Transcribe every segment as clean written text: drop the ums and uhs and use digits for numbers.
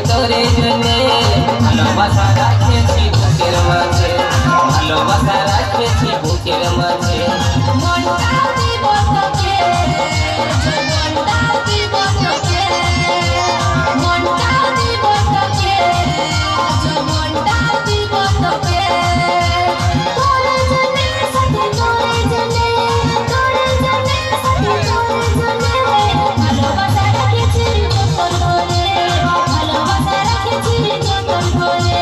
তোরে জন্যে ভালোবাসা রাখেছি বুকের মাঝে, ভালোবাসা রাখেছি বুকের মাঝে। মনটা দিব তোকে, জীবনটা দিব তোকে, মনটা দিব তোকে, জীবনটা দিব তোকে। তোরে জন্যে সাথে তোরে জন্যে, তোরে জন্যে সাথে তোরে জন্যে ভালোবাসা রাখেছি যতন করে, ভালোবাসা রাখেছি যতন করে।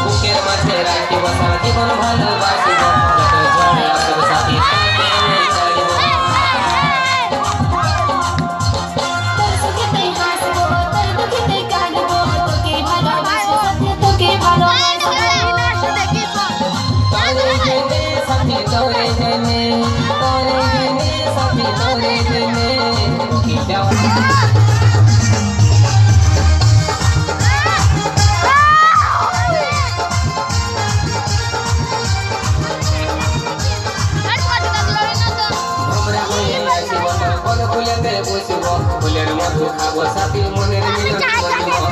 বুকের মাঝে রাখিব সারা জীবন ভালোবাসিব, যত ঝড়ে আসুক সাথী তোকে নিয়ে চলিব। তোর সুখেতে হাসবো, তোর দুঃখেতে কাঁদবো, তোকে ভালোবাসবো সাথে তোকে ভালোবাসবো। তোরে জন্যে সাথী তোরে জন্যে, তোরে জন্যে সাথী তোরে জন্যে কি দেওয়া। আমরা হয়ে আসিব তোর কোন ফুলেতে বসিব, ফুলের মধু খাবো সাথী মনের মিলন করব।